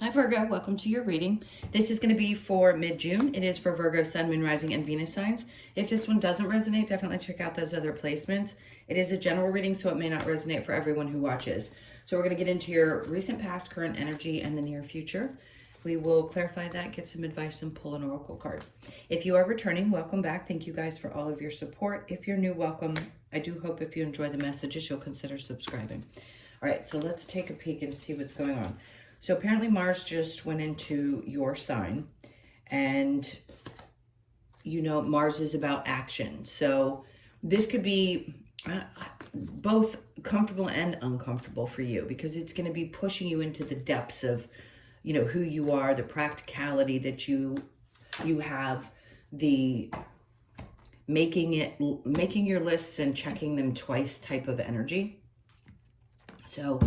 Hi Virgo, welcome to your reading. This is going to be for mid-June. It is for Virgo, Sun, Moon, Rising, and Venus signs. If this one doesn't resonate, definitely check out those other placements. It is a general reading, so it may not resonate for everyone who watches. So we're going to get into your recent past, current energy, and the near future. We will clarify that, get some advice, and pull an oracle card. If you are returning, welcome back. Thank you guys for all of your support. If you're new, welcome. I do hope if you enjoy the messages, you'll consider subscribing. All right, so let's take a peek and see what's going on. So apparently Mars just went into your sign, and you know Mars is about action. So this could be both comfortable and uncomfortable for you, because it's going to be pushing you into the depths of, you know, who you are, the practicality that you have, the making your lists and checking them twice type of energy. So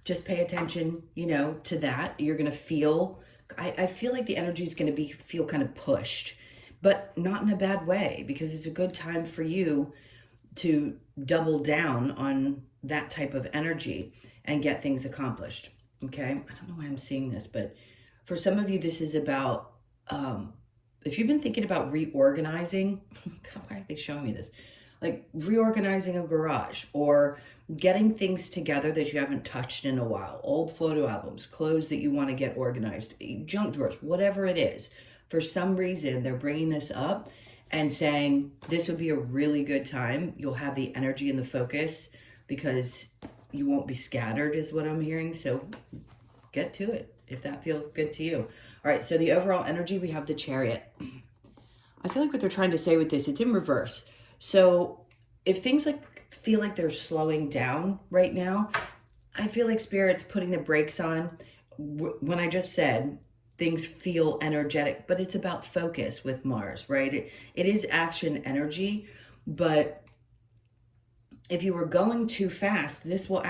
just pay attention, you know, to that. You're going to feel, I feel like the energy is going to feel kind of pushed, but not in a bad way, because it's a good time for you to double down on that type of energy and get things accomplished. Okay. I don't know why I'm seeing this, but for some of you, this is about, if you've been thinking about reorganizing, God, why are they showing me this? Like reorganizing a garage or getting things together that you haven't touched in a while, old photo albums, clothes that you want to get organized, junk drawers, whatever it is. For some reason, they're bringing this up and saying this would be a really good time. You'll have the energy and the focus because you won't be scattered is what I'm hearing. So get to it if that feels good to you. All right, so the overall energy, we have the chariot. I feel like what they're trying to say with this, it's in reverse. So if things feel like they're slowing down right now, I feel like Spirit's putting the brakes on. When I just said things feel energetic, but it's about focus with Mars, right? It is action energy, but if you were going too fast, this will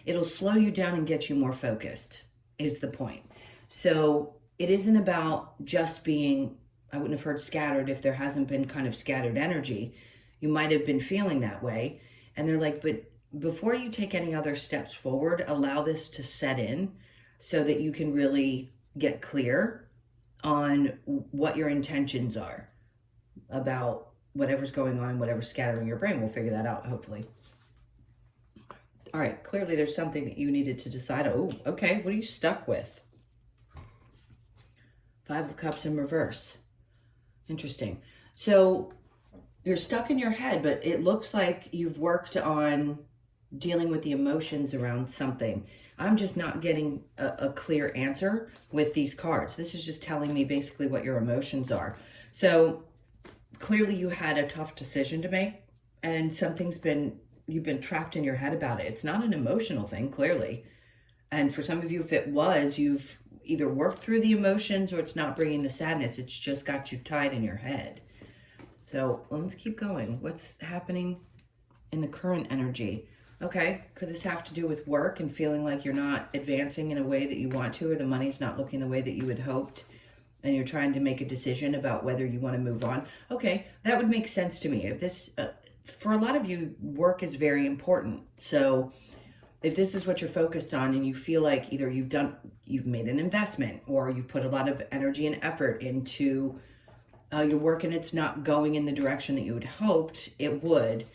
it'll slow you down and get you more focused, is the point. So it isn't about just being, I wouldn't have heard scattered if there hasn't been kind of scattered energy. You might have been feeling that way. And they're like, but before you take any other steps forward, allow this to set in so that you can really get clear on what your intentions are about whatever's going on and whatever's scattering your brain. We'll figure that out, hopefully. All right, clearly there's something that you needed to decide. Oh, okay, what are you stuck with? Five of Cups in reverse. Interesting. So you're stuck in your head, but it looks like you've worked on dealing with the emotions around something. I'm just not getting a clear answer with these cards. This is just telling me basically what your emotions are. So clearly you had a tough decision to make, and you've been trapped in your head about it. It's not an emotional thing, clearly. And for some of you, if it was, you've either worked through the emotions or it's not bringing the sadness. It's just got you tied in your head. So let's keep going. What's happening in the current energy? Okay, could this have to do with work and feeling like you're not advancing in a way that you want to, or the money's not looking the way that you had hoped, and you're trying to make a decision about whether you want to move on? Okay, that would make sense to me. If this, for a lot of you, work is very important. So if this is what you're focused on and you feel like either you've made an investment or you've put a lot of energy and effort into your work and it's not going in the direction that you had hoped it would,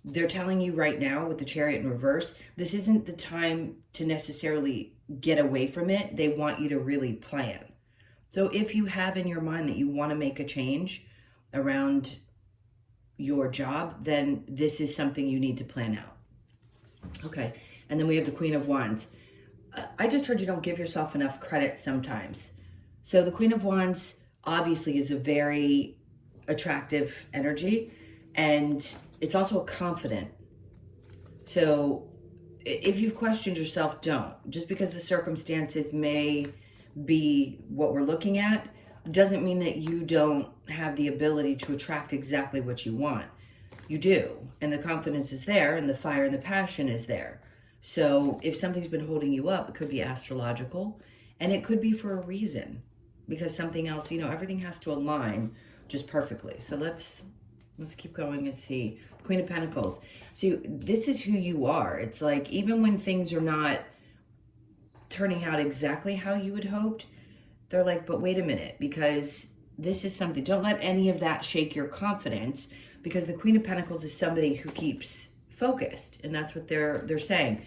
they're telling you right now with the Chariot in reverse, this isn't the time to necessarily get away from it. They want you to really plan. So if you have in your mind that you want to make a change around your job, then this is something you need to plan out. Okay, and then we have the Queen of Wands. I just heard you don't give yourself enough credit sometimes. So the Queen of Wands obviously is a very attractive energy, and it's also confident. So if you've questioned yourself, don't. Just because the circumstances may be what we're looking at doesn't mean that you don't have the ability to attract exactly what you want. You do, and the confidence is there, and the fire and the passion is there. So if something's been holding you up, it could be astrological, and it could be for a reason, because something else, you know, everything has to align just perfectly. So let's keep going and see. Queen of Pentacles. So this is who you are. It's like, even when things are not turning out exactly how you had hoped, they're like, but wait a minute, because this is something, don't let any of that shake your confidence, because the Queen of Pentacles is somebody who keeps focused, and that's what they're saying.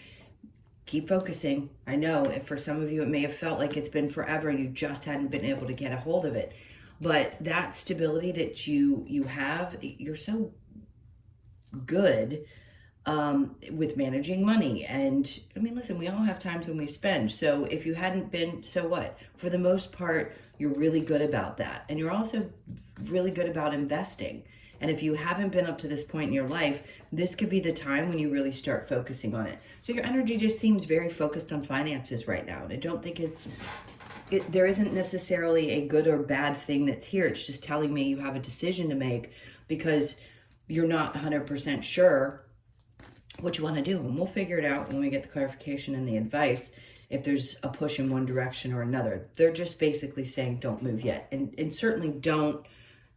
Keep focusing. I know if for some of you it may have felt like it's been forever and you just hadn't been able to get a hold of it, but that stability that you have, you're so good with managing money. And I mean, listen, we all have times when we spend. So if you hadn't been, so what? For the most part, you're really good about that. And you're also really good about investing. And if you haven't been up to this point in your life, this could be the time when you really start focusing on it. So your energy just seems very focused on finances right now. And I don't think there isn't necessarily a good or bad thing that's here. It's just telling me you have a decision to make because you're not 100% sure what you want to do. And we'll figure it out when we get the clarification and the advice, if there's a push in one direction or another. They're just basically saying don't move yet. And certainly don't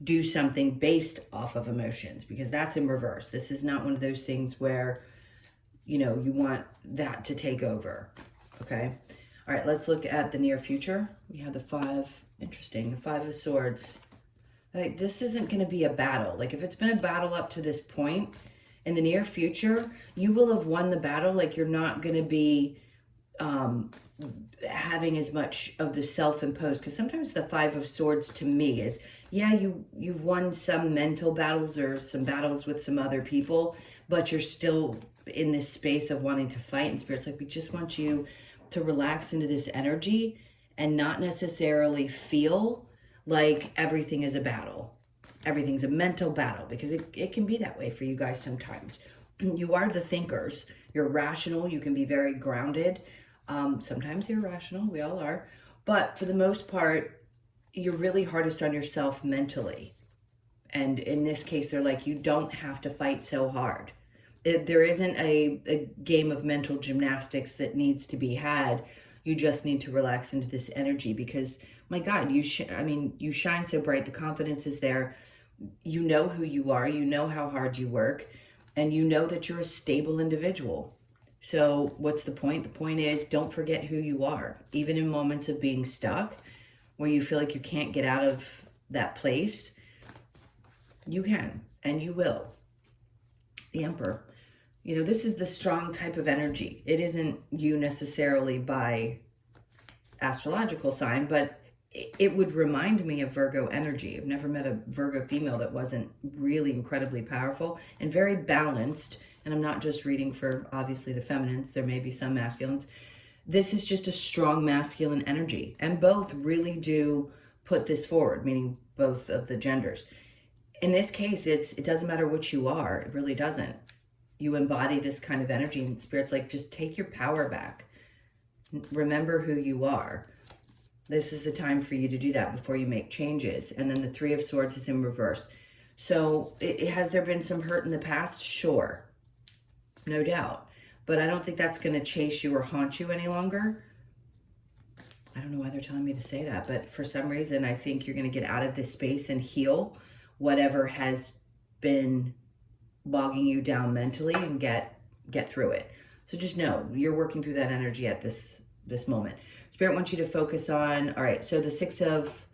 do something based off of emotions, because that's in reverse. This is not one of those things where, you want that to take over. Okay. All right, let's look at the near future. We have the the Five of Swords. Like, this isn't going to be a battle. Like, if it's been a battle up to this point, in the near future, you will have won the battle. Like, you're not going to be having as much of the self-imposed, because sometimes the Five of Swords to me is, yeah, you've won some mental battles or some battles with some other people, but you're still in this space of wanting to fight. And Spirit's like, we just want you to relax into this energy and not necessarily feel like everything is a battle. Everything's a mental battle, because it can be that way for you guys sometimes. You are the thinkers. You're rational. You can be very grounded. Sometimes you're irrational. We all are. But for the most part, you're really hardest on yourself mentally. And in this case, they're like, you don't have to fight so hard. There isn't a game of mental gymnastics that needs to be had. You just need to relax into this energy, because, my God, you shine so bright. The confidence is there. You know who you are. You know how hard you work. And you know that you're a stable individual. So what's the point? The point is, don't forget who you are. Even in moments of being stuck, where you feel like you can't get out of that place, you can, and you will. The Emperor. This is the strong type of energy. It isn't you necessarily by astrological sign, but it would remind me of Virgo energy. I've never met a Virgo female that wasn't really incredibly powerful and very balanced. And I'm not just reading for, obviously, the feminines. There may be some masculines. This is just a strong masculine energy. And both really do put this forward, meaning both of the genders. In this case, it doesn't matter what you are. It really doesn't. You embody this kind of energy, and Spirit's like, just take your power back. Remember who you are. This is the time for you to do that before you make changes. And then the Three of Swords is in reverse. So has there been some hurt in the past? Sure. No doubt. But I don't think that's going to chase you or haunt you any longer. I don't know why they're telling me to say that, but for some reason, I think you're going to get out of this space and heal whatever has been bogging you down mentally and get through it. So just know you're working through that energy at this moment. Spirit wants you to focus on, all right, so the Six of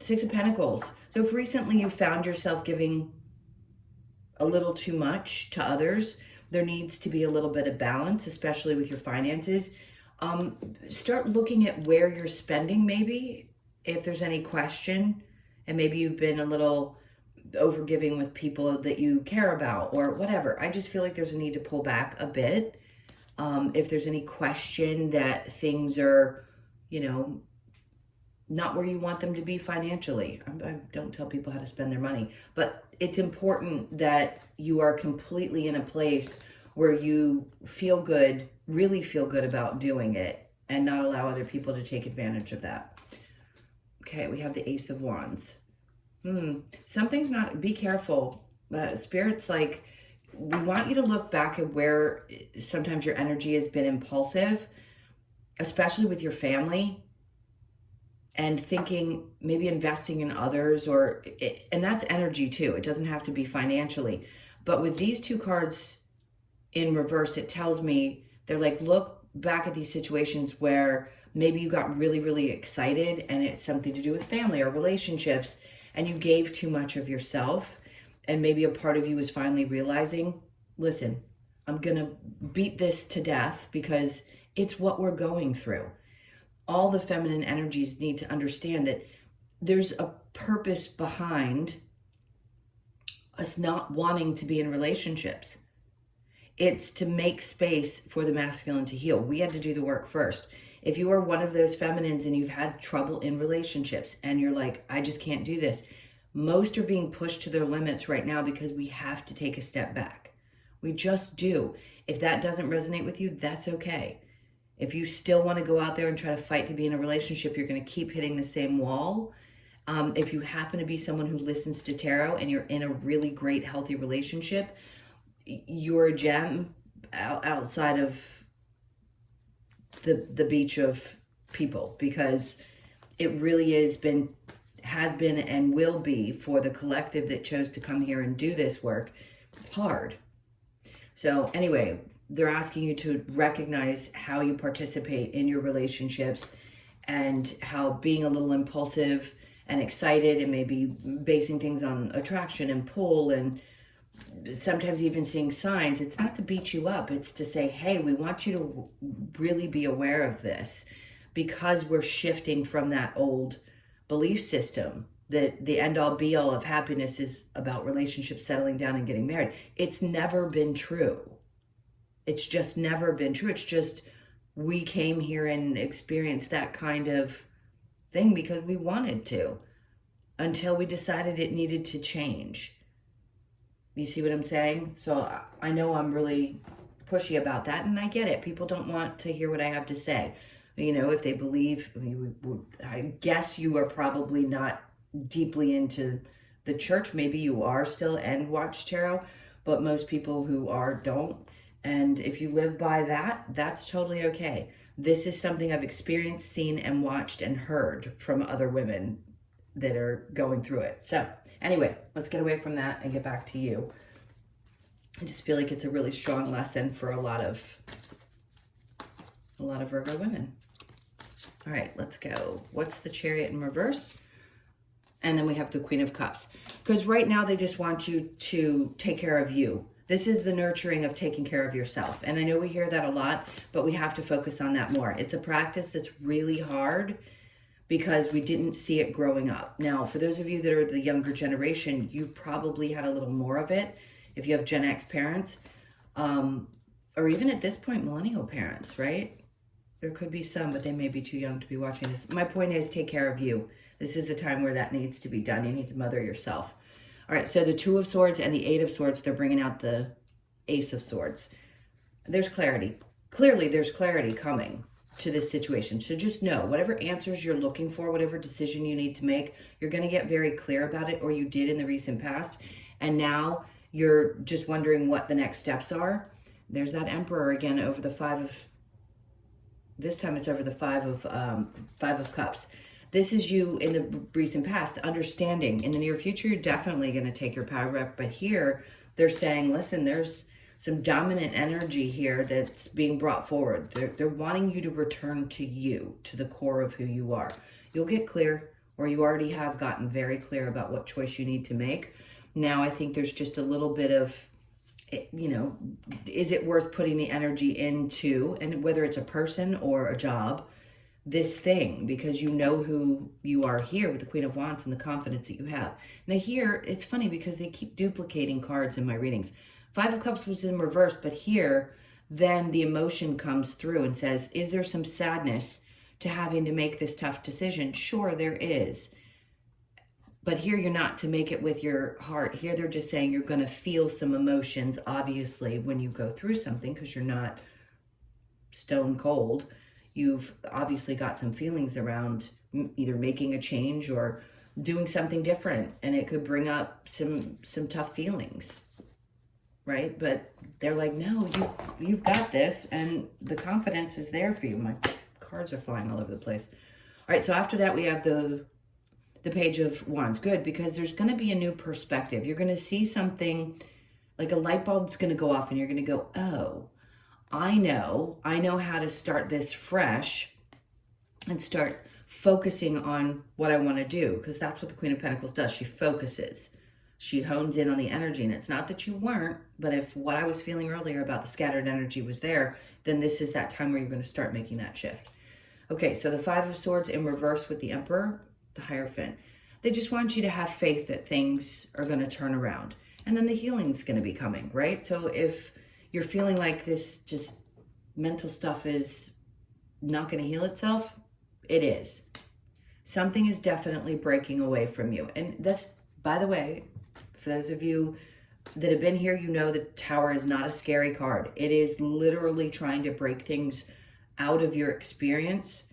Pentacles. So if recently you found yourself giving a little too much to others, there needs to be a little bit of balance, especially with your finances. Start looking at where you're spending, maybe, if there's any question, and maybe you've been a little overgiving with people that you care about or whatever. I just feel like there's a need to pull back a bit. If there's any question that things are, not where you want them to be financially. I don't tell people how to spend their money, but it's important that you are completely in a place where you feel good, really feel good about doing it, and not allow other people to take advantage of that. Okay, we have the Ace of Wands. Something's not, be careful. Spirit's like, we want you to look back at where sometimes your energy has been impulsive, especially with your family, and thinking maybe investing in others, and that's energy too. It doesn't have to be financially. But with these two cards in reverse, it tells me, they're like, look back at these situations where maybe you got really, really excited and it's something to do with family or relationships, and you gave too much of yourself, and maybe a part of you is finally realizing, listen, I'm going to beat this to death because it's what we're going through. All the feminine energies need to understand that there's a purpose behind us not wanting to be in relationships. It's to make space for the masculine to heal. We had to do the work first. If you are one of those feminines and you've had trouble in relationships and you're like, I just can't do this, most are being pushed to their limits right now because we have to take a step back. We just do. If that doesn't resonate with you, that's okay. If you still want to go out there and try to fight to be in a relationship, you're going to keep hitting the same wall. If you happen to be someone who listens to tarot and you're in a really great, healthy relationship, you're a gem outside of the beach of people, because it really has been and will be, for the collective that chose to come here and do this work, hard. So anyway, they're asking you to recognize how you participate in your relationships and how being a little impulsive and excited and maybe basing things on attraction and pull and sometimes even seeing signs, it's not to beat you up. It's to say, hey, we want you to really be aware of this, because we're shifting from that old belief system that the end all be all of happiness is about relationships, settling down and getting married. It's never been true. It's just never been true. It's just we came here and experienced that kind of thing because we wanted to, until we decided it needed to change. You see what I'm saying? So I know I'm really pushy about that, and I get it. People don't want to hear what I have to say. You know, if they believe, I guess you are probably not deeply into the church. Maybe you are still and watch tarot, but most people who are don't. And if you live by that, that's totally okay. This is something I've experienced, seen, and watched and heard from other women that are going through it. So anyway, let's get away from that and get back to you. I just feel like it's a really strong lesson for a lot of Virgo women. All right, let's go. What's the Chariot in reverse? And then we have the Queen of Cups. Because right now they just want you to take care of you. This is the nurturing of taking care of yourself. And I know we hear that a lot, but we have to focus on that more. It's a practice that's really hard because we didn't see it growing up. Now, for those of you that are the younger generation, you probably had a little more of it. If you have Gen X parents, or even at this point, millennial parents, right? There could be some, but they may be too young to be watching this. My point is, take care of you. This is a time where that needs to be done. You need to mother yourself. All right, so the Two of Swords and the Eight of Swords, they're bringing out the Ace of Swords. There's clarity. Clearly, there's clarity coming to this situation. So just know, whatever answers you're looking for, whatever decision you need to make, you're going to get very clear about it, or you did in the recent past. And now you're just wondering what the next steps are. There's that Emperor again over the this time it's over the Five of Cups. This is you in the recent past, understanding. In the near future, you're definitely going to take your power back. But here, they're saying, listen, there's some dominant energy here that's being brought forward. They're wanting you to return to you, to the core of who you are. You'll get clear, or you already have gotten very clear about what choice you need to make. Now, I think there's just a little bit of, you know, is it worth putting the energy into, and whether it's a person or a job, this thing, because you know who you are here with the Queen of Wands and the confidence that you have. Now here, it's funny because they keep duplicating cards in my readings. Five of Cups was in reverse, but here, then the emotion comes through and says, is there some sadness to having to make this tough decision? Sure, there is. But here you're not to make it with your heart. Here they're just saying you're going to feel some emotions, obviously, when you go through something, because you're not stone cold. You've obviously got some feelings around either making a change or doing something different, and it could bring up some tough feelings, right? But they're like, no, you've got this, and the confidence is there for you. My cards are flying all over the place. All right, so after that, we have the Page of Wands. Good, because there's going to be a new perspective. You're going to see something, like a light bulb's going to go off, and you're going to go, oh, I know how to start this fresh and start focusing on what I want to do, because that's what the Queen of Pentacles does. She focuses. She hones in on the energy, and it's not that you weren't, but if what I was feeling earlier about the scattered energy was there, then this is that time where you're going to start making that shift. Okay, so the Five of Swords in reverse with the Emperor, the Hierophant. They just want you to have faith that things are going to turn around. And then the healing's going to be coming, right? So if you're feeling like this just mental stuff is not going to heal itself, it is. Something is definitely breaking away from you. And that's, by the way, for those of you that have been here, you know the Tower is not a scary card. It is literally trying to break things out of your experience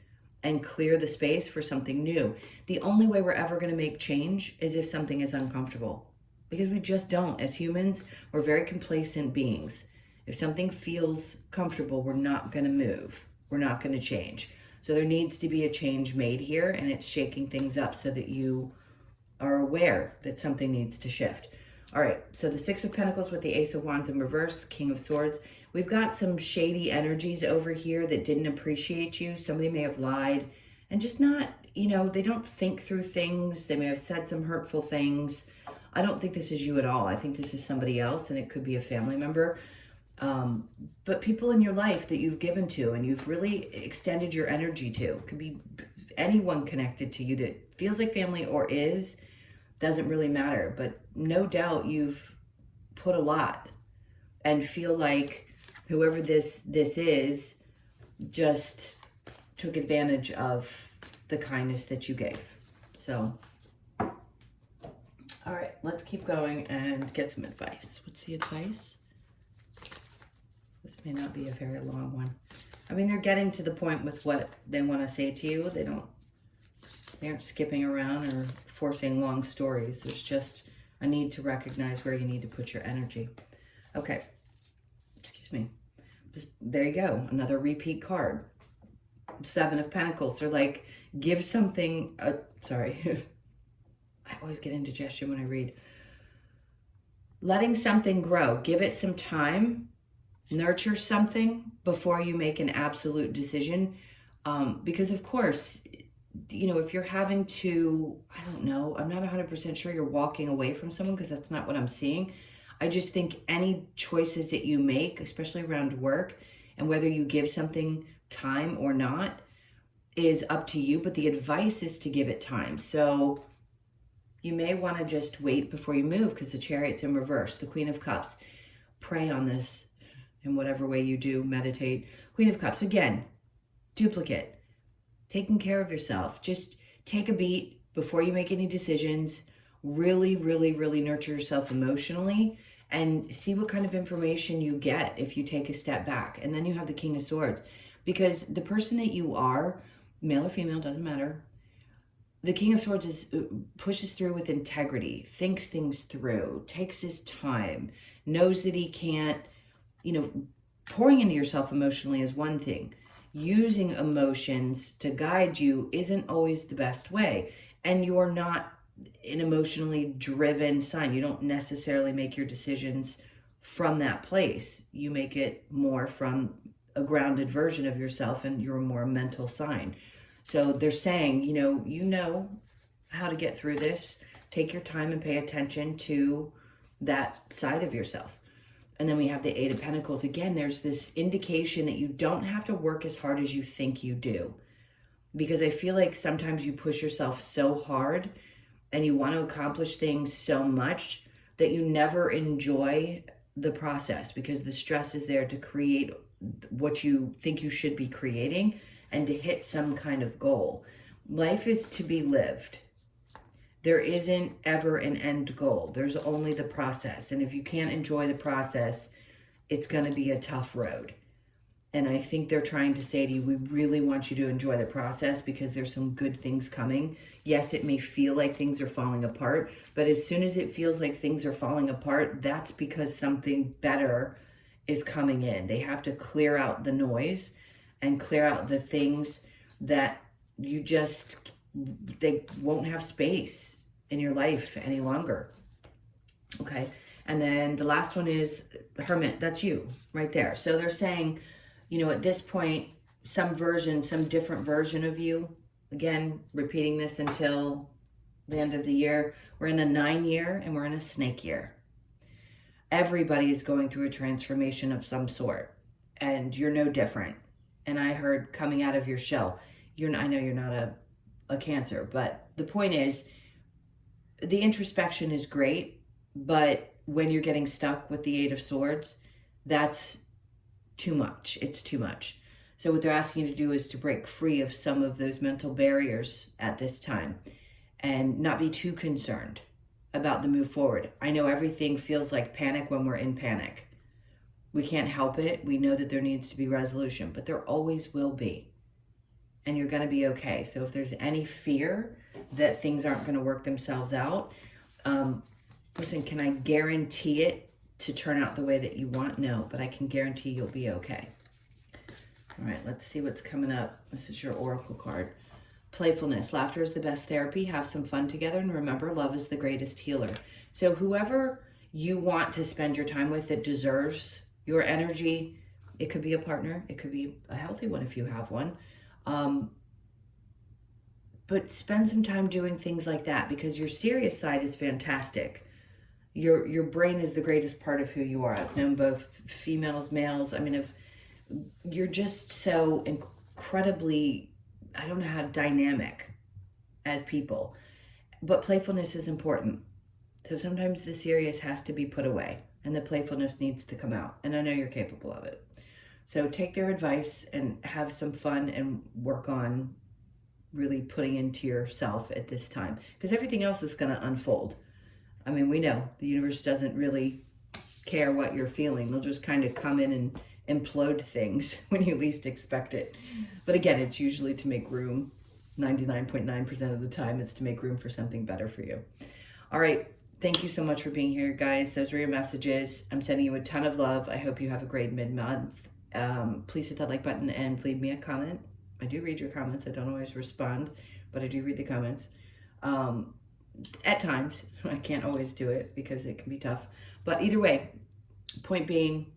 and clear the space for something new. The only way we're ever going to make change is if something is uncomfortable, because we just don't. As humans, we're very complacent beings. If something feels comfortable, we're not going to move. We're not going to change. So there needs to be a change made here, and it's shaking things up so that you are aware that something needs to shift. All right, so the Six of Pentacles with the Ace of Wands in reverse, King of Swords. We've got some shady energies over here that didn't appreciate you. Somebody may have lied and just not, they don't think through things. They may have said some hurtful things. I don't think this is you at all. I think this is somebody else, and it could be a family member. But people in your life that you've given to and you've really extended your energy to. Could be anyone connected to you that feels like family or is, doesn't really matter. But no doubt you've put a lot and feel like whoever this is just took advantage of the kindness that you gave. So, all right, let's keep going and get some advice. What's the advice? This may not be a very long one. I mean, they're getting to the point with what they want to say to you. They aren't skipping around or forcing long stories. There's just a need to recognize where you need to put your energy. Okay. Excuse me. There you go. Another repeat card. Seven of Pentacles. They're like, give something, sorry. I always get indigestion when I read. Letting something grow. Give it some time. Nurture something before you make an absolute decision. Because of course, if you're having to, I don't know, I'm not 100% sure you're walking away from someone, because that's not what I'm seeing. I just think any choices that you make, especially around work, and whether you give something time or not, is up to you. But the advice is to give it time. So you may want to just wait before you move, because the Chariot's in reverse, the Queen of Cups. Pray on this in whatever way you do, meditate. Queen of Cups, again, duplicate. Taking care of yourself. Just take a beat before you make any decisions. Really, really, really nurture yourself emotionally and see what kind of information you get if you take a step back. And then you have the King of Swords, because the person that you are, male or female, doesn't matter. The King of Swords pushes through with integrity, thinks things through, takes his time, knows that he can't, pouring into yourself emotionally is one thing. Using emotions to guide you isn't always the best way. And you're not an emotionally driven sign. You don't necessarily make your decisions from that place. You make it more from a grounded version of yourself, and you're a more mental sign. So they're saying, you know how to get through this. Take your time and pay attention to that side of yourself. And then we have the Eight of Pentacles. Again, there's this indication that you don't have to work as hard as you think you do. Because I feel like sometimes you push yourself so hard and you want to accomplish things so much that you never enjoy the process, because the stress is there to create what you think you should be creating and to hit some kind of goal. Life is to be lived. There isn't ever an end goal. There's only the process. And if you can't enjoy the process, it's going to be a tough road. And I think they're trying to say to you, we really want you to enjoy the process, because there's some good things coming. Yes, it may feel like things are falling apart, but as soon as it feels like things are falling apart, that's because something better is coming in. They have to clear out the noise and clear out the things that they won't have space in your life any longer. Okay. And then the last one is the Hermit. That's you right there. So they're saying, you know, at this point, some different version of you, again, repeating this until the end of the year. We're in a 9-year and we're in a snake year. Everybody is going through a transformation of some sort, and you're no different. And I heard coming out of your shell, I know you're not a Cancer, but the point is, the introspection is great, but when you're getting stuck with the 8 of Swords, that's too much. It's too much. So what they're asking you to do is to break free of some of those mental barriers at this time and not be too concerned about the move forward. I know everything feels like panic when we're in panic. We can't help it. We know that there needs to be resolution, but there always will be. And you're going to be okay. So if there's any fear that things aren't going to work themselves out, listen, can I guarantee it to turn out the way that you want? No, but I can guarantee you'll be okay. All right, let's see what's coming up. This is your oracle card. Playfulness. Laughter is the best therapy. Have some fun together. And remember, love is the greatest healer. So whoever you want to spend your time with that deserves your energy, it could be a partner. It could be a healthy one if you have one. But spend some time doing things like that, because your serious side is fantastic. Your brain is the greatest part of who you are. I've known both females, males. I mean, if you're just so incredibly, I don't know how, dynamic as people, but playfulness is important. So sometimes the serious has to be put away and the playfulness needs to come out. And I know you're capable of it. So take their advice and have some fun and work on really putting into yourself at this time, because everything else is going to unfold. I mean, we know the universe doesn't really care what you're feeling. They'll just kind of come in and implode things when you least expect it. But again, it's usually to make room. 99.9% of the time, it's to make room for something better for you. All right. Thank you so much for being here, guys. Those were your messages. I'm sending you a ton of love. I hope you have a great mid-month. Please hit that like button and leave me a comment. I do read your comments. I don't always respond, but I do read the comments. At times, I can't always do it because it can be tough. But either way, point being,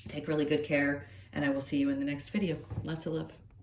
take really good care, and I will see you in the next video. Lots of love.